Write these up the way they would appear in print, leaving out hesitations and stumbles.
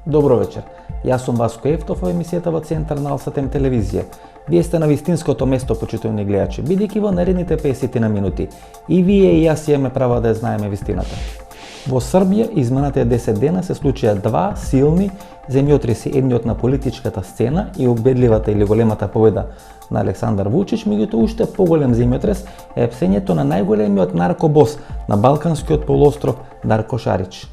Добро вечер. Јас сум Васко Ефтов во емисијата во Центар на Алсатем телевизија. Вие сте на вистинското место, почитувани гледачи, бидејќи во наредните 50 на минути и вие и јас имаме право да ја знаеме вистината. Во Србија изминатите 10 дена се случија два силни земјотреси, едниот на политичката сцена и убедливата или големата победа на Александар Вучич, меѓутоа уште поголем земјотрес е псењето на најголемиот наркобос на Балканскиот полуостров Дарко Шарич.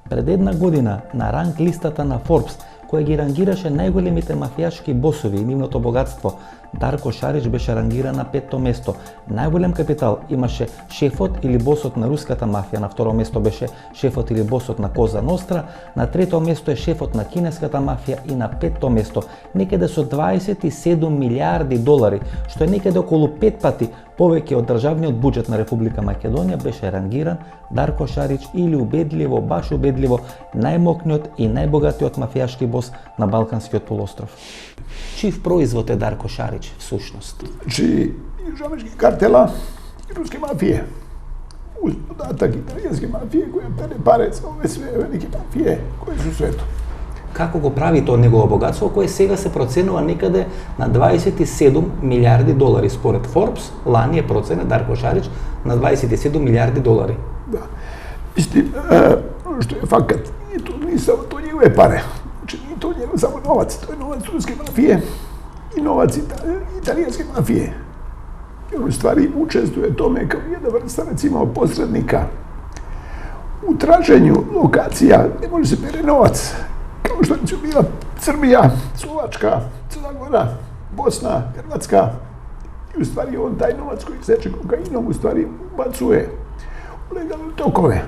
Пред една година на ранг листата на Forbes, која ги рангираше најголемите мафијашки босови и нивното богатство, Дарко Шарич беше рангиран на 5-то место. Најголем капитал имаше шефот или босот на руската мафија, на второ место беше шефот или босот на Коза Ностра, на трето место е шефот на кинеската мафија и на 5-то место, некаде со 27 милиарди долари, што е некаде околу 5 пати повеќе од државниот буџет на Република Македонија, беше рангиран Дарко Шарич или убедливо, баш убедливо, најмокниот и најбогатиот мафијашки бос на Балканскиот полуостров. Чив производ е Дарко Шарич, всушност? Значи, жамечки картела и руски мафије. Уз додатак италијански мафије кои пере паре за ове све велики мафије кои се свето. Како го прави тоа негово богатство, кое сега се проценува некаде на 27 милиарди долари. Според Forbes, лани е проценет Дарко Шарич на 27 милиарди долари. Да. Мислим, што е факат, нито не само тоа негове паре. Значи, не тоа него само новац, тоа е новац руски мафије и новац италијански мафије. И он ствари учествуе томе како една врста, рецимо, посредника. У тражењу локација не може се пере новац. Како што ќе била Србија, Словачка, Црна Гора, Босна, Хрватска. И уствари он тај новац кој сече кокаином уствари убацуе у легални токове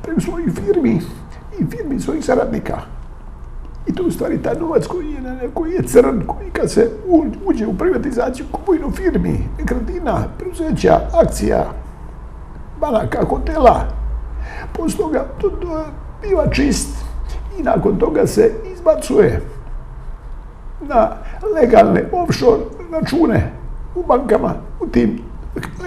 преку своји фирми и фирми својих сарадника. И тоа уствари тај новац кој е црн, кој кад се уđe у приватизацију купување фирми, некретнина, преузеќа, акција, банака, хотела. После тога тоа бива чист и након тога се избацуе на легалне офшор рачуне у банкама у тим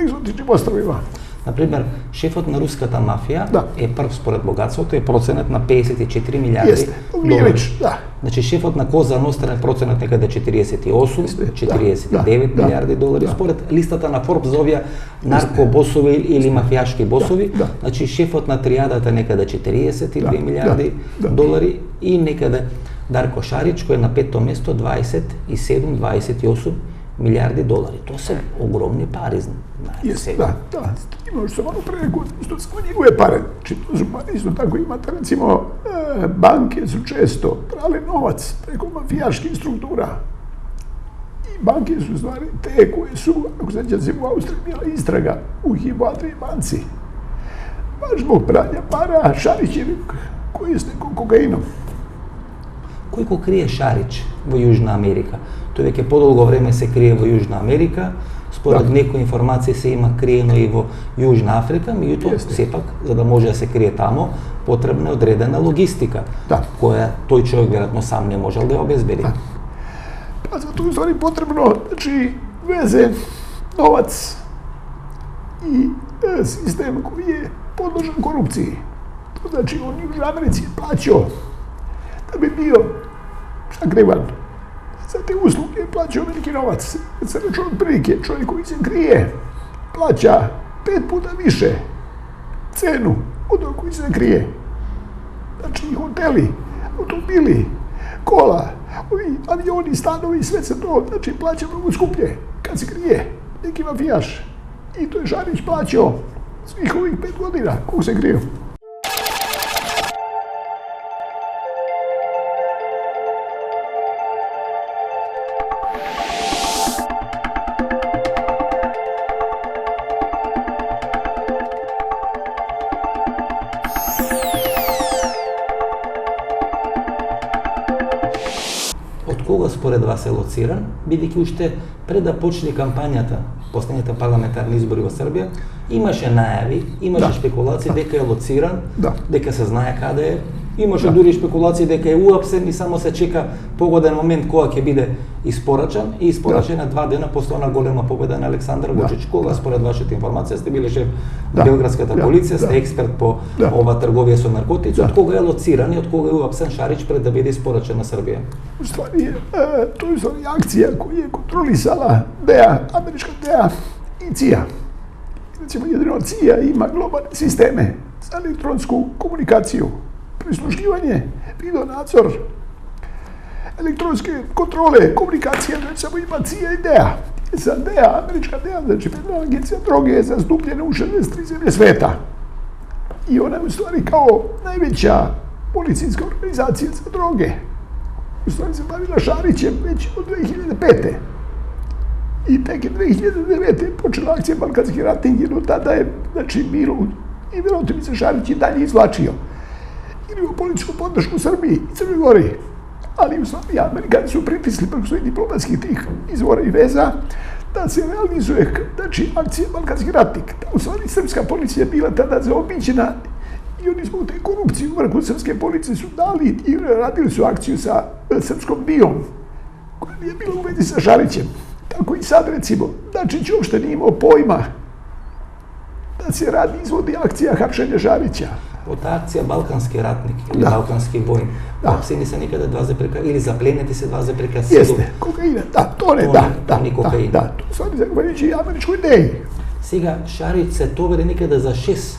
екзотичним островима. Например, шефот на руската мафија е прв според богатството, е проценет на 54 милиарди долари. Да. Значи, шефот на Коза Ностра е проценет некаде 48, 49 милиарди долари. Според листата на Forbes за овие наркобосови или мафијашки босови, значи шефот на триадата некаде 42 милиарди долари и некаде Дарко Шарич, кој е на 5-то место 27-28 милиарди долари. Тоа се огромни пари, знаете сега. Да. Имаш само преку, што само негове пари. Тоа су пари, исто тако имате, рецимо, банке су често прале новац преку мафијашки структура. И банке су ствари те кои су, ако се ќе у Австрија била истрага у Хибатри банци. Баш због прања пара Шаричеви кои сте кокаином. Кој го крие Шарич во Јужна Америка? Тој веќе подолго време се крие во Јужна Америка, според некои информации се има криено и во Јужна Африка, меѓутоа сепак за да може да се крие тамо, потребна е одредена логистика, која тој човек веројатно сам не можел да ја обезбеди. Па за тоа ствари потребно, значи везе, новац и систем кој е подложен корупцији. Тоа значи он Јужна Америци е плаќо да би био сакриван. За те услуги плаќа велики новац. Се рече отприлike, човек кој се крие плаќа 5 пута више цену од кој се крие. Значи хотели, автомобили, кола, авиони, станови, све се тоа, значи плаќа многу скуплје кад се крие неки мафијаш. И тој Шарич плаќао свих ових 5 година кога се крије. Кога според вас е лоциран, бидејќи уште пред да почне кампањата, последните парламентарни избори во Србија, имаше најави, имаше спекулации дека е лоциран, дека се знае каде е, Имаше дури спекулации дека е уапсен и само се чека погоден момент кога ќе биде испорачан и испорачен 2 дена после она голема победа на Александар Вучич. Кога според вашата информација сте биле шеф на белградската полиција, сте експерт по ова трговија со наркотици, од кога е лоциран и од кога е уапсен Шарич пред да биде испорачен на Србија? Уствари, тоа е акција која е контролисала ДЕА, америчка ДЕА и ЦИА. Recimo, jedino CIA ima globalne sisteme za elektronsku komunikaciju, prisluškivanje, video nadzor, elektronske kontrole, komunikacije, recimo ima CIA i DEA. Sad DEA, američka DEA, znači Federalna agencija droge je zastupljena u 63 zemlje sveta. I ona je u stvari kao najveća policijska organizacija za droge. U stvari se bavila Šarićem već od 2005. I tek je 2009. počela akcija Balkanski ratnik i do tada je, znači, bilo i vjerojatno se Šarić i dalje izvlačio. I imao političku podršku u Srbiji i Crnoj Gori. Ali u stvari Amerikanci su pritisli preko svojih diplomatskih tih izvora i veza da se realizuje, znači, akcija Balkanski ratnik. Da u stvari srpska policija je bila tada zaobiđena i oni zbog te korupcije u vrhu srpske policije su dali i radili su akciju sa srpskom BIA-om koja nije bila u vezi sa Šarićem. Tako i sad, recimo, Dačić uopšte nije imao pojma da se izvodi akcija hapšenja Šarića. Od akcija Balkanski ratnik ili Balkanski vojn, hapseni se nikada 2 zapreka, ili zapleneti se 2 zapreka silu. Jeste, kokaina, toni kokaina. Da, to stvari zahvaljujući američkoj ideji. Сега, Шарич се товари некаде за 6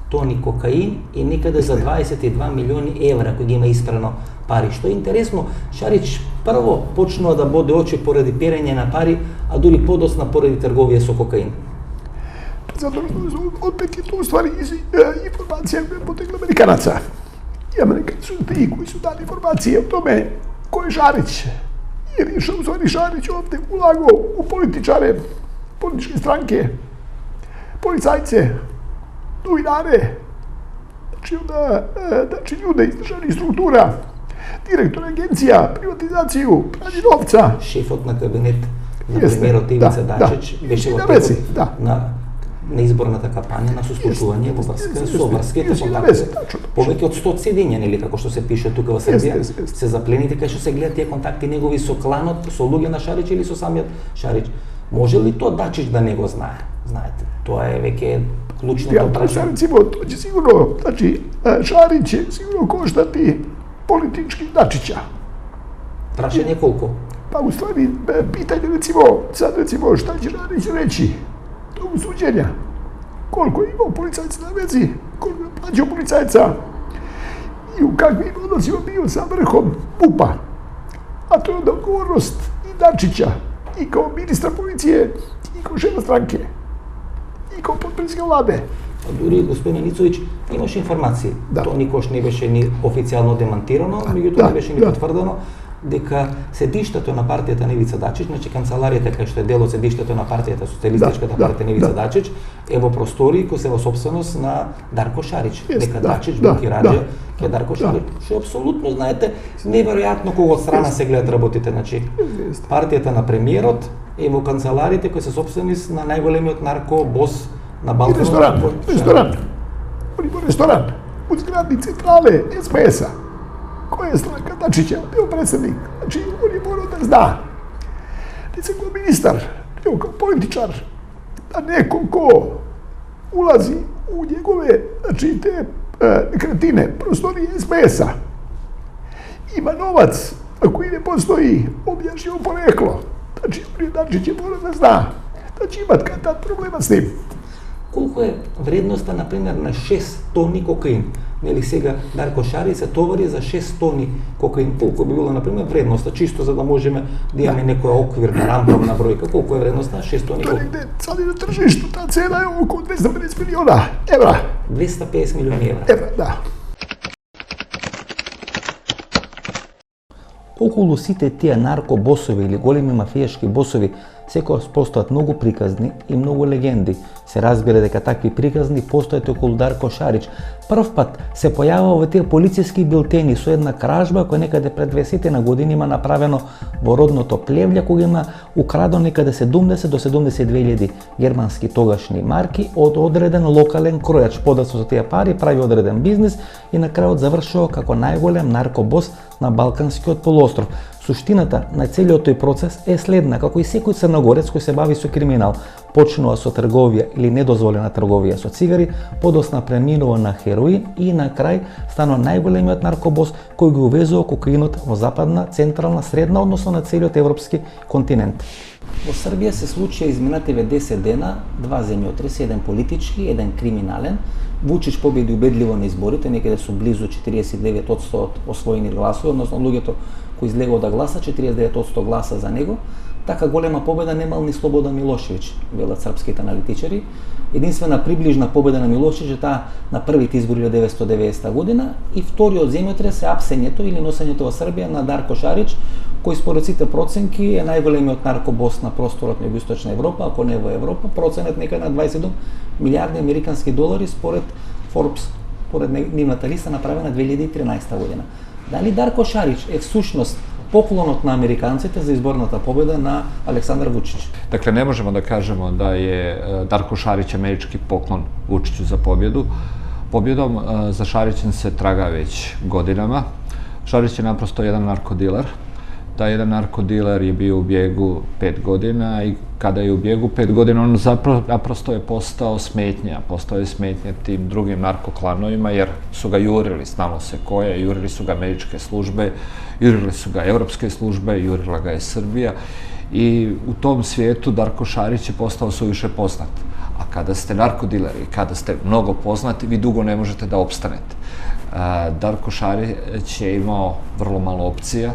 тони кокаин и некаде за 22 милиони евра кои ги има испрано пари. Што е интересно, Шарич прво почнува да боде очи поради перење на пари, а дури подосна поради трговија со кокаин. Zato što opet je to u stvari informacija koja je potekla Amerikanaca. I Amerikanci su ti koji su dali informacije o tome ko je Šarić. Jer je u stvari Šarić ovdje ulagao u političare, političke stranke, policajce, novinare, znači ljude iz državnih struktura, direktor agencija, privatizaciju, pranje novca. Šefot na kabinet, na примерот Ивица Дачич, беше во текот на изборната кампања на соскочување во врска со врските контакти. Повеќе од 100 седења, нели, како што се пише тука во Србија, се заплените кај што се гледат тие контакти негови со кланот, со луѓе на Шарич или со самиот Шарич. Може ли тоа Дачич да не го знае? Знаете, тоа е веќе клучното прашање. Recimo, to će sigurno, znači, Šarić će sigurno koštati politički Dačića. Прашање колку? Pa u stvari, pitanje recimo, šta će Šarić reći tog suđenja? Koliko je imao policajca na vezi, koliko je plaćao policajca i u kakvim odnosima bio sa vrhom MUP-a. A to je onda odgovornost i Dačića, i kao ministra policije, i kao šefa stranke, и како потпредседник владе. Дури господин Ницовиќ имаше информации. Тоа никош не беше ни официјално демантирано, меѓутоа не беше ни потврдено дека седиштето на партијата на Ивица Дачич, значи канцеларијата кај што е дел од седиштето на партијата Социјалистичката партија на Ивица Дачич, е во простори кои се во собственост на Дарко Шарич. Дека Дачич блокираџа ке Дарко Шарич. Што апсолутно, знаете, неверојатно кога од страна се гледат работите, значи партијата на премиерот е во канцелариите кои се собствени на најголемиот наркобос на Балканот. Ресторан. Он има ресторан. У згради централе SPS-а. Која е странка Дачича, бил председник. Значи, он je morao da zna. Ne sam kao ministar, nego kao političar, da neko ko ulazi u njegove, znači, te nekretnine, prostorije SPS-a, ima novac, a koji ne postoji, objašnjeno poreklo. Znači, Dačić je morao da zna da će imat kad tad problema s tim. Колку е вредноста, например, на 6 тони кокаин? Нели сега Дарко Шарич се товари за 6 тони кокаин. Колку би била, например, вредноста, чисто за да можеме да имаме некоја оквирна рамковна бројка? Колку е вредноста на 6 тони кокаин? Тоа сади на тржишту, таа цена е околу 250 милиона евра. 250 милиони евра. Евра, да. Околу сите тие наркобосови или големи мафијашки босови секогаш постојат многу приказни и многу легенди. Се разбира дека такви приказни постојат околу Дарко Шарич. Прв пат се појавува во тие полициски билтени со една кражба која некаде пред 20 на години има направено во родното Плевља, кога има украдено некаде 70 до 72.000 германски тогашни марки од одреден локален кројач. Подоцна со тие пари прави одреден бизнис и на крајот завршува како најголем наркобос на Балканскиот полуостров. Суштината на целиот тој процес е следна: како и секој црногорец кој се бави со криминал, почнува со трговија или недозволена трговија со цигари, подосна преминува на хероин и на крај станува најголемиот наркобос кој го увезува кокаинот во западна, централна, средна, односно на целиот европски континент. Во Србија се случија изминативе 10 дена два земјотреси, еден политички, еден криминален. Вучич победи убедливо на изборите, некаде со близу 49% од освоени гласови, односно луѓето кои излегува да гласа, 49% гласа за него. Така голема победа немал ни Слободан Милошевиќ, велат српските аналитичари. Единствена приближна победа на Милошевиќ е таа на првите избори 1990 година и вториот земјотрес е апсењето или носењето во Србија на Дарко Шарич, кој според сите проценки е најголемиот наркобос на просторот на Југоисточна Европа, ако не во Европа, проценет некај на 27 милиарди американски долари според Forbes, според нивната листа направена 2013 година. Дали Дарко Шарич е всушност поклонот на американците за изборната победа на Александар Вучич? Dakle, ne možemo da kažemo da je Darko Šarić američki poklon Vučiću za pobjedu. Pobjedom za Šarićem se traga već godinama. Šarić je naprosto jedan narkodiler. Taj jedan narkodiler je bio u bijegu 5 godina i kada je u bijegu 5 godina on naprosto je postao smetnja. Postao je smetnja tim drugim narkoklanovima jer su ga jurili, znalo se ko je, jurili su ga američke službe, jurili su ga evropske službe, jurila ga je Srbija i u tom svijetu Darko Šarić je postao suviše poznat. A kada ste narkodileri i kada ste mnogo poznati, vi dugo ne možete da opstanete. Darko Šarić je imao vrlo malo opcija.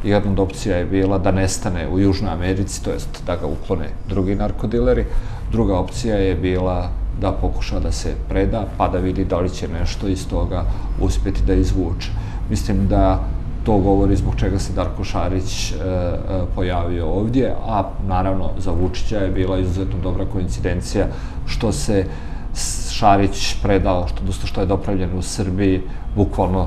Jedna od opcija je bila da nestane u Južnoj Americi, to jest da ga uklone drugi narkodileri. Druga opcija je bila da pokuša da se preda, pa da vidi da li će nešto iz toga uspjeti da izvuče. Mislim da to govori zbog čega se Darko Šarić pojavio ovdje, a naravno za Vučića je bila izuzetno dobra koincidencija što se Šarić predao, što je dopravljen u Srbiji, bukvalno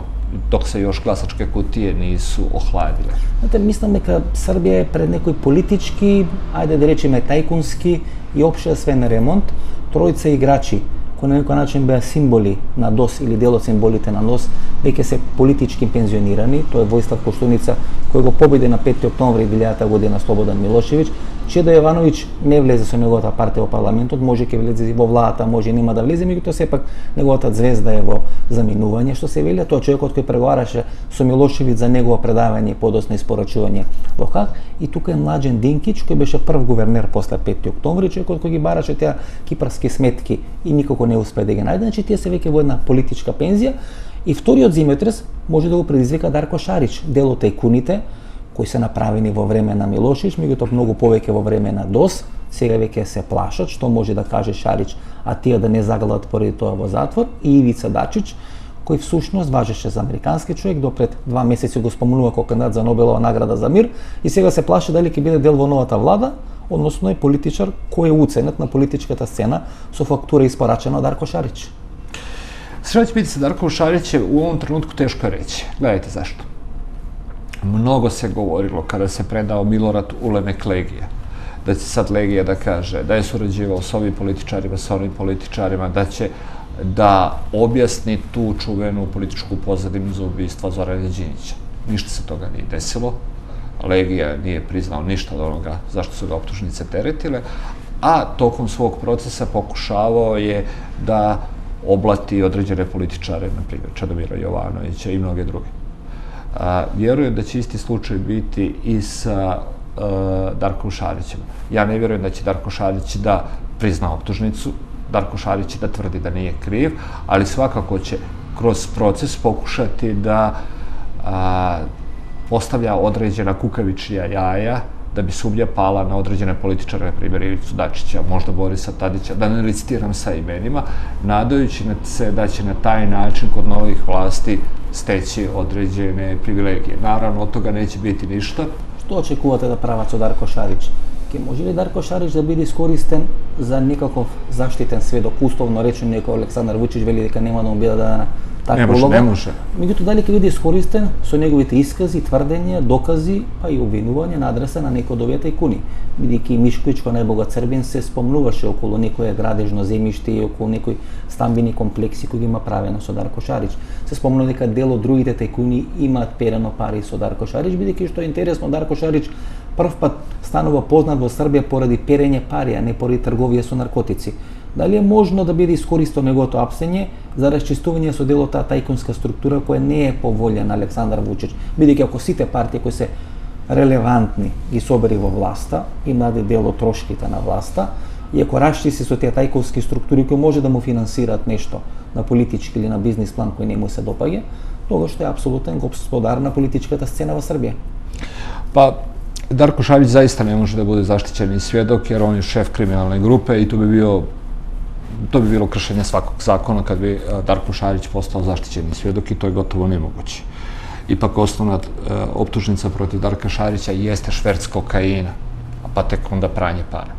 dok se još glasačke kutije nisu ohladile. Znate, mislim дека Србија е пред некој политички, ајде да речеме тајкунски и општествен ремонт. Тројца играчи кои на некој начин беа символи на ДОС или дел од символите на ДОС, веќе се политички пензионирани. Тоа е Војслав Коштуница кој го победи на 5 октомври 2000 година Слободан Милошевиќ. Чедо Јовановиќ не влезе со неговата партија во парламентот, може ќе влезе и во владата, може и нема да влезе, меѓутоа сепак неговата звезда е во заминување, што се вели. Тоа човекот кој преговараше со Милошевиќ за негово предавање и подосна испорачување во Хаг. И тука е Младен Динкич кој беше прв гувернер после 5 октомври, човекот кој ги бараше тие кипарски сметки и никако не успе да ги најде. Значи тие се веќе во една политичка пензија. И вториот земјотрес може да го предизвика Дарко Шарич, дел од тајкуните кои се направени во време на Милошевиќ, меѓутоа многу повеќе во време на ДОС. Сега веќе се плашат што може да каже Шарич, а тие да не загалат поради тоа во затвор. И Ивица Дачич, кој всушност важеше за американски човек, до пред 2 месеци го спомнува како кандидат за Нобелова награда за мир и сега се плаши дали ќе биде дел во новата влада, односно е политичар кој е уценет на политичката сцена со фактура испорачена од Дарко Шарич. Šta će biti sa Darkom Šarićem u ovom trenutku teško je reći. Gledajte zašto. Mnogo se govorilo kada se predao Milorad Ulemek Legija, da će sad Legija da kaže da je surađivao s ovim političarima, sa onim političarima, da će da objasni tu čuvenu političku pozadinu za ubistva Zorana Đinđića. Ništa se toga nije desilo. Legija nije priznao ništa od onoga zašto su ga optužnice teretile, a tokom svog procesa pokušavao je da oblati određene političare, na primjer Čedomira Jovanovića i mnoge druge. Vjerujem da će isti slučaj biti i sa Darkom Šarićem. Ja ne vjerujem da će Darko Šarić da prizna optužnicu, Darko Šarić da tvrdi da nije kriv, ali svakako će kroz proces pokušati da postavlja određena kukavičija jaja da bi sumnja pala na određene političare, na primjer Ivicu Dačića, možda Borisa Tadića, da ne licitiram sa imenima, nadajući se da će na taj način kod novih vlasti steći određene privilegije. Naravno, od toga neće biti ništa. Што очекувате да прават со Дарко Шарич? Ке може ли Дарко Шарич да биде искористен за некаков заштитен сведок, условно речено некој Александар Вучич вели дека нема да му биде дадена таква улога? Не може. Меѓутоа дали ќе биде искористен со неговите искази, тврдења, докази, па и обвинување на адреса на некој од овие тајкуни? Бидејќи Мишковиќ кој најбогат србин се спомнуваше околу некое градежно земјиште и околу некои стамбени комплекси кои ги има правено со Дарко Шарич. Се спомнува дека дел од другите тајкуни имаат перено пари со Дарко Шарич, бидејќи што е интересно, Дарко Шарич прв пат станува познат во Србија поради перење пари, а не поради трговија со наркотици. Дали е можно да биде искористено неговото апсење за расчистување со дел од таа тајкунска структура која не е по волја на Александар Вучич, бидејќи ако сите партии кои се релевантни ги собери во власта и наде дел од трошките на власта, и ако расчисти со тие тајкунски структури кои може да му финансираат нешто на политички или на бизнис план кој не му се допаѓа, тогаш што е апсолутен господар на политичката сцена во Србија. Па Дарко Шарич заista не може да bude zaštićeni svjedok jer on je šef kriminalne grupe i to bi bilo kršenje svakog zakona kad bi Darko Šarić postao zaštićeni svjedok i to je gotovo nemoguće. Ipak osnovna optužnica protiv Darka Šarića jeste šverc kokaina, pa tek onda pranje para.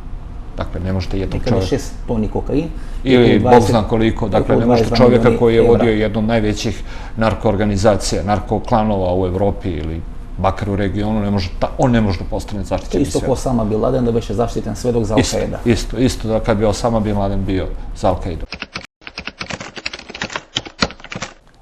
Dakle, ne možete jednog čovjeka... 6 toni kokain. Ili Bog zna koliko, dakle, ne možete čovjeka koji je vodio jednu od najvećih narkoorganizacija, narkoklanova u Evropi ili makar u regionu, on ne može da postane zaštićeni svedok. Isto ko Osama Bin Laden da беше zaštiten svedok za Al-Qaeda. Isto da kad bi Osama Bin Laden bio za Al-Qaedu.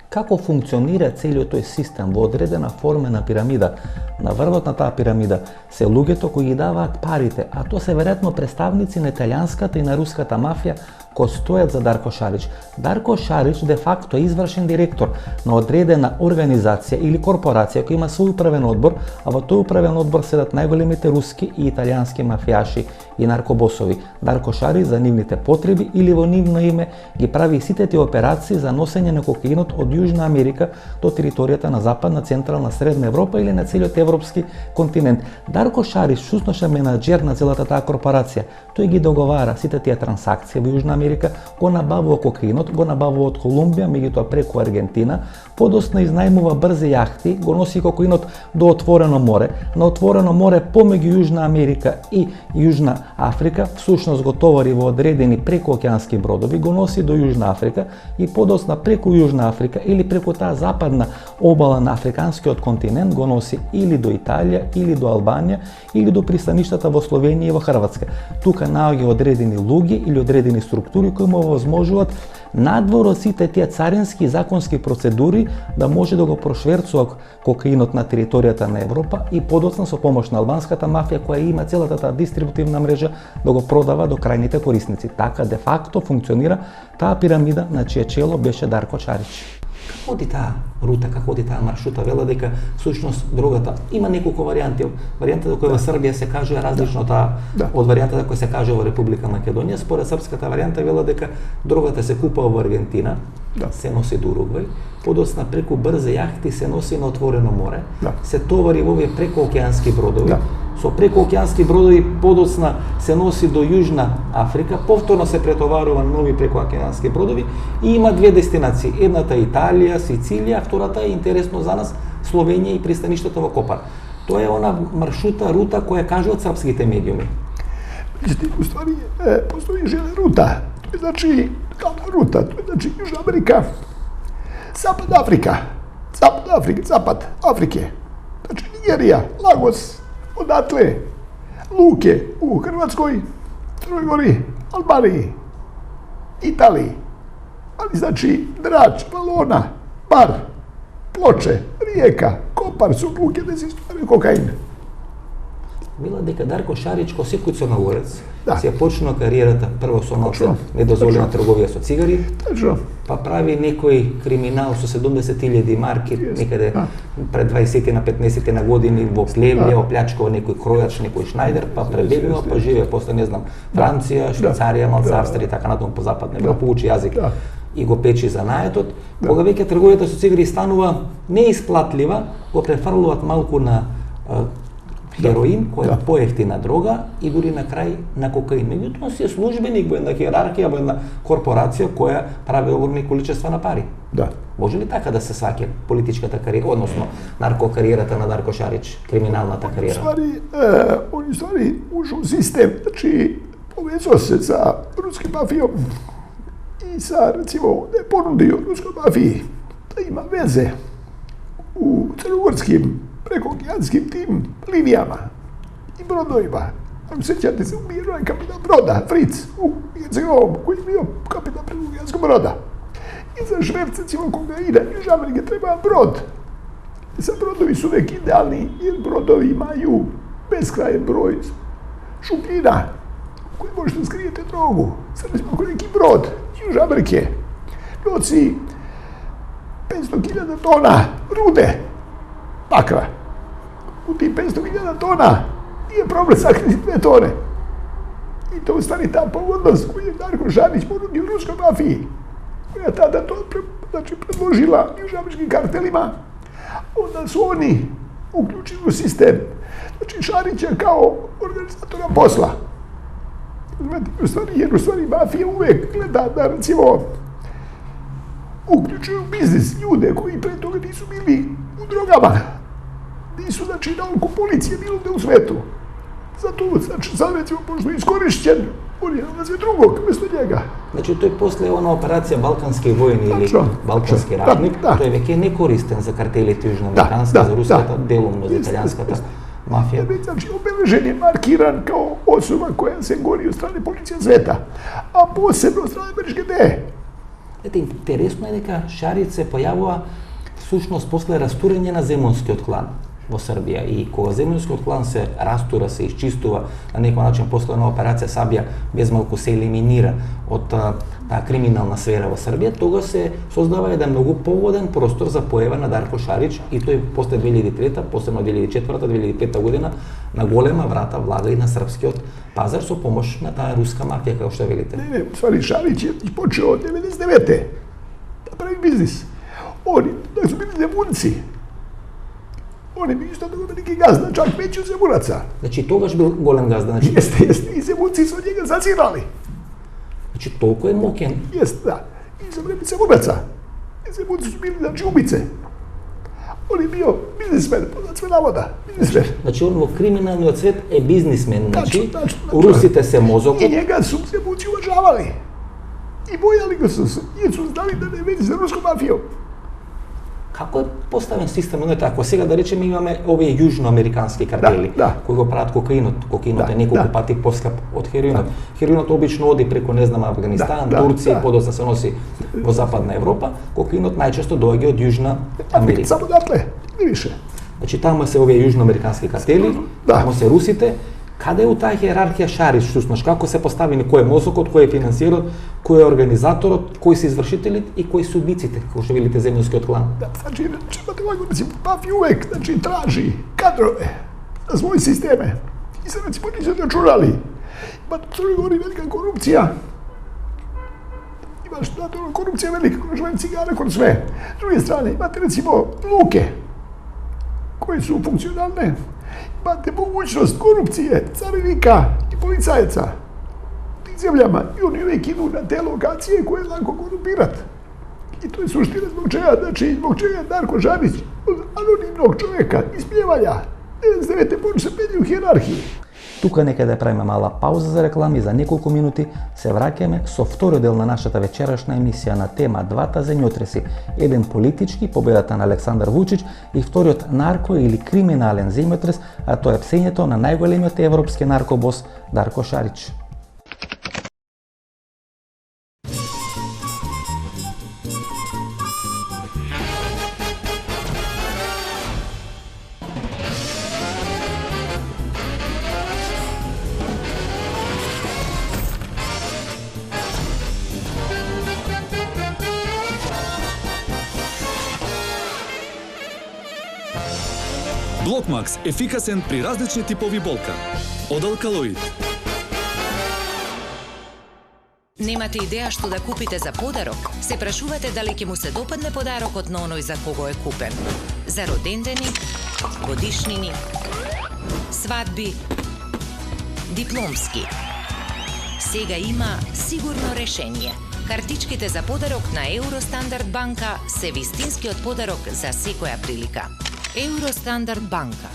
Како функционира целиот тој систем во одредена формена пирамида? На врвот на таа пирамида се луѓето кои ги даваат парите, а тоа се веројатно представници на италијанската и на руската мафија кои стојат за Дарко Шарич. Дарко Шарич де факто е извршен директор на одредена организација или корпорација која има свој управен одбор, а во тој управен одбор седат најголемите руски и италијански мафијаши и наркобосови. Дарко Шарич за нивните потреби или во нивно име ги прави сите тие операции за носење на кокаинот од Јужна Америка до територијата на Западна, Централна, Средна Европа или на целиот европски континент. Дарко Шарич, сушноша менаџер на целата таа корпорација, тој ги договара сите тие трансакции во Јужна Америка, го набавува кокаинот, го набавува од Колумбија, меѓутоа преку Аргентина, подоцна изнајмува брзи јахти, го носи кокаинот до отворено море. На отворено море помеѓу Јужна Америка и Јужна Африка, всушност го товари во одредени прекоокеански бродови, го носи до Јужна Африка и подоцна преку Јужна Африка или преку таа западна обала на африканскиот континент го носи или до Италија, или до Албанија, или до пристаништата во Словенија и во Хрватска. Тука наоѓа одредени луѓе или одредени структури кои му возможуваат надвор од сите тие царински и законски процедури да може да го прошверцува кокаинот на територијата на Европа и подоцна со помош на албанската мафија која има целата таа дистрибутивна мрежа да го продава до крајните корисници. Така де факто функционира таа пирамида на чие чело беше Дарко Шарич. Како оди таа рута, како оди таа маршрута? Вела дека всушност дрогата има неколку варијанти. Варијантата која во Србија се кажува е различно од варијантата која се кажува во Република Македонија. Според српската варијанта вела дека дрогата се купува во Аргентина, се носи до Уругвај, подоцна преку брзи јахти се носи на отворено море, се товари во овие прекоокеански бродови. Со прекоокеански бродови подоцна се носи до Јужна Африка, повторно се претоварува нови прекоокеански бродови и има две дестинации. Едната е Италија, Сицилија, а втората е интересно за нас Словенија и пристаништето во Копар. Тоа е она маршрута, рута која кажуваат српските медиуми. U stvari, postoji žele ruta. To je znači, kao ruta, to je znači Južna Amerika, Zapad Afrike. Znači Nigerija, Lagos, odatle, luke u Hrvatskoj, Crnoj Gori, Albaniji, Italiji. Ali znači Drač, Valona, Bar, Ploče, Rijeka, Kopar su luke gde se stvaraju kokain. Мила дека Дарко Шарич, ко секој црногорец, се почнува кариерата прво со недозволена трговија со цигари, па прави некој криминал со 70.000 марки, некаде пред 20 на 15 на години во Плевле, оплячкува некој кројач, некој Шнајдер, па пребегува, па живее после, не знам, Франција, Швајцарија, Малта, Австрија и така натаму по западна Европа, поучи јазик и го печи занаетот. Кога веќе трговијата со цигари станува неисплатлива, го префрлуваат малку на хероин, која е поевтина дрога и дури на крај на кокаин. Меѓутоа си е службеник во една хиерархија, во една корпорација која прави огромни количества на пари. Да. Може ли така да се сваќа политичката кариера, односно наркокариерата на Дарко Шарич, криминалната кариера? Он ствари ушо у систем, значи повезо се за руски мафијом и sa, recimo, da je ponudio ruskoj mafiji da ima veze u crnogorskim prekookeanskim tim linijama i brodovima. Ako sećate se, umirao je kapitan broda, Fritz, u Hercegovom, koji je bio kapitan prekookeanskog broda. I za šverce cijelog kokaina iz Amerike treba brod. I sad brodovi su uvek idealni, jer brodovi imaju beskrajen broj šupljina koji možete skrijete drogu. Sad recimo ako neki brod iz Amerike nosi 500.000 tona rude, bakra. U tih 500.000 tona nije problem sakriti 2 tone. I to ustani ta pogodnost koju je Darko Šarić ponudio ruskoj mafiji, koja tada to predložila južnoameričkim kartelima. Onda su oni uključili u sistem. Znači Šarića kao organizatora posla. Jer u stvari mafija uvek gleda da, recimo, uključuju biznis ljude koji pre toga nisu bili u drogama. Nisu, znači, na oko policije bilo gde u svetu. Zato, znači, sad, recimo, pošto je iskorišćen, on je na sve drugog, mesto njega. Значи тој после она операција Балкански војни или Балкански ратник, тој веќе не користен за картелите южноамерикански, за руската, делумно за италијанската мафија. Znači, obeležen je markiran kao osoba koja se goni od strane policije sveta, a posebno od strane američke DE. Ете, интересно е дека Шарич се појавува всушност после растурење на земунскиот клан во Србија и кога земунскиот клан се растура, се исчистува на некој начин после на операција Сабија без малку се елиминира од таа криминална сфера во Србија, тога се создава еден многу поводен простор за појава на Дарко Шарич и тој после 2003, посебно 2004-2005 година на голема врата влага и на српскиот пазар со помош на таа руска мафија, како што велите. Не, у ствари Шарич je počeo od 99. da pravi biznis. Oni, da su bili zemunci, on je bio isto tako veliki gazda, čak veći od zemunaca. Значи тогаш бил голем газда, значи Jeste, i zemunci su od njega zazirali. Значи толку е мокен. Jeste, da. I za vreme zemunaca. Zemunci su bili, znači, ubice. On je bio biznismen, poznat sve navoda, biznismen. Значи он во криминалниот свет е бизнисмен, значи Tačno. русите се мозокот. I njega su zemunci uvažavali. I bojali ga su se, jer su znali da ne vezi sa ruskom mafijom. Како е поставен системот? Ако сега да речеме имаме овие јужноамерикански картели кои го прават кокаинот. Кокаинот е неколку пати поскап од хероинот. Хероинот обично оди преку, не знам, Афганистан, Турција, подоцна се носи во Западна Европа. Кокаинот најчесто доаѓа од Јужна Америка. Samo datle, ne više. Значи таму се овие јужноамерикански картели, таму се русите. Каде е у таа хиерархија Шарич, всушност, како се поставени, кој е мозокот, кој е финансирот, кој е организаторот, кои се извршителите и кои се убиците, како што велите земјонскиот клан? Da, znači, imate ovako, recimo, mafija uvek, znači, traži kadrove za svoje sisteme. I sad, recimo, nisu računali. Ima u Crnoj Gori velika korupcija. Imaš, znate, korupcija velika, koja cigara kod sve. S druge strane, imate, recimo, luke, koje su funkcionalne. Imate mogućnost korupcije carinika i policajaca u tim zemljama i oni uvijek idu na te lokacije koje je lako korumpirat. I to je suština zbog čega, znači zbog čega Darko Šarić od anonimnog čovjeka iz Pljevalja 99. počne se penje u hijerarhiji. Тука нека да правиме мала пауза за реклами, за неколку минути се враќаме со втори дел на нашата вечерашна емисија на тема Двата земјотреси, еден политички, победата на Александар Вучич и вториот нарко или криминален земјотрес, а тоа е псењето на најголемиот европски наркобос Дарко Шарич. Блокмакс – ефикасен при различни типови болка. Од Алкалоид. Немате идеја што да купите за подарок? Се прашувате дали ќе му се допадне подарокот на оној за кого е купен. За родендени, годишнини, свадби, дипломски. Сега има сигурно решение. Картичките за подарок на Евростандард банка се вистинскиот подарок за секоја прилика. Евростандард банка.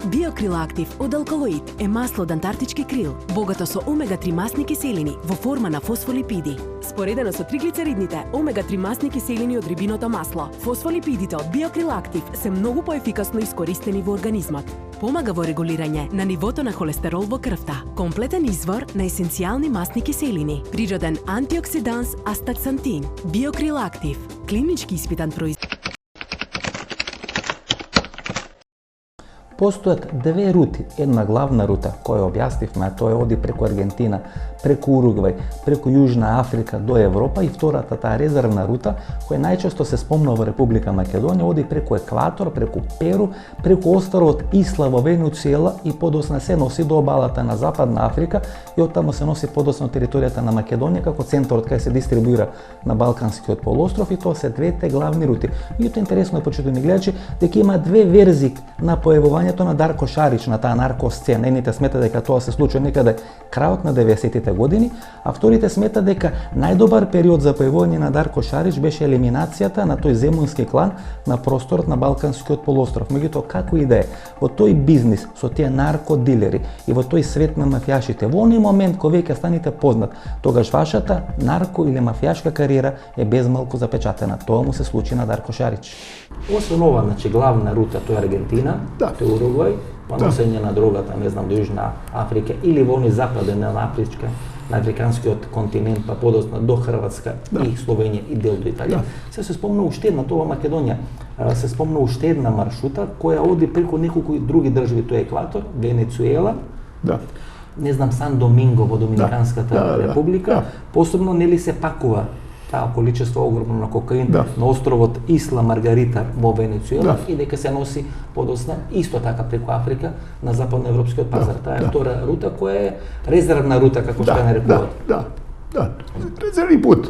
Биокрил Актив од алкалоид е масло од антарктички крил, богато со омега-3 масни киселини во форма на фосфолипиди. Споредено со триглицеридните, омега-3 масни киселини од рибиното масло, фосфолипидите од Биокрил Актив се многу поефикасно искористени во организмот. Помага во регулирање на нивото на холестерол во крвта. Комплетен извор на есенцијални масни киселини. Природен антиоксиданс астаксантин. Биокрил Актив. Клинички испитан производ. Постојат две рути, една главна рута која објаснивме, а тоа оди преку Аргентина, преку Уругвај, преку Јужна Африка до Европа, и втората, таа резервна рута која најчесто се спомнува во Република Македонија, оди преку Екватор, преку Перу, преку островот Исла во Венецуела и подосна се носи до обалата на Западна Африка и оттаму се носи подосна територијата на Македонија како центарот кај се дистрибуира на Балканскиот полуостров, и тоа се двете главни рути. Меѓутоа интересно е, почитувани гледачи, дека има две верзии на појавувањето на Дарко Шарич на таа наркосцена. Едните смета дека тоа се случи некаде крајот на 90-тите години, а вторите смета дека најдобар период за појавување на Дарко Шарич беше елиминацијата на тој земунски клан на просторот на Балканскиот полуостров. Меѓутоа, како и да е, во тој бизнис со тие наркодилери и во тој свет на мафијашите, во оној момент кога веќе станете познат, тогаш вашата нарко или мафијашка кариера е безмалку запечатена. Тоа му се случи на Дарко Шарич. Освен ова, значи главна рута тоа е Аргентина, тоа е Уругвај, па носење на дрогата, не знам, до Јужна Африка или во оној западен на Афричка, на африканскиот континент, па подосна до Хрватска и Словенија и дел до Италија. Се спомна уште една, тоа Македонија, се спомна уште една маршрута која оди преку неколку други држави, тоа е Екватор, Венецуела, не знам, Сан Доминго во Доминиканската република, посебно нели се пакува таа количество огромно на кокаин на островот Исла Маргарита во Венецуела и дека се носи подосна исто така преку Африка на западноевропскиот пазар. Таа е втора рута која е резервна рута, како што ја нарекуваат. Резервни пут.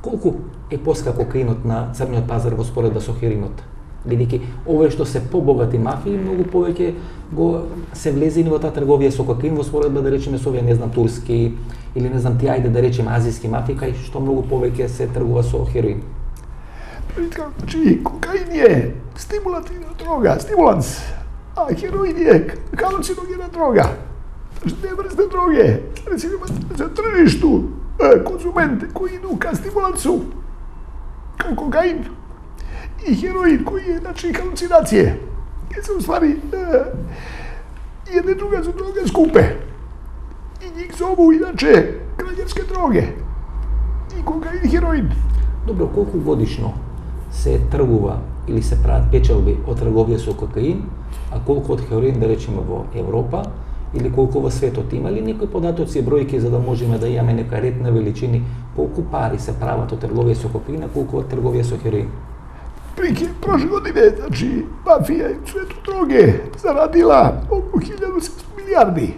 Колку е поска кокаинот на црниот пазар во споредба со хероинот? Бидејќи овие што се побогати мафии многу повеќе го се влезени во таа трговија со кокаин во споредба, да речеме, со овие, не знам, турски или не знам, ајде да речеме азиски мафии, кај што многу повеќе се тргува со хероин. Значи, кокаин е стимулативна дрога, стимуланс, а хероин е халуциногена дрога. Две врсти дроги, речеме, за трžištu конзументи кои иду ка стимулансу, кај кокаин и хероин кои е, значи, халуцинација. Ке се уствари едне друга со друга скупе. И njih зову иначе краѓарски дроги. И кокаин и хероин. Добро, колку годишно се тргува или се прават печалби од трговија со кокаин, а колку од хероин, да речеме, во Европа, или колку во светот? Има ли некои податоци и бројки за да можеме да имаме нека ред на величини колку пари се прават од трговија со кокаин, а колку од трговија со хероин? Прики прошле године, значи, мафија и светот дроге зарадила околу 1700 милиарди.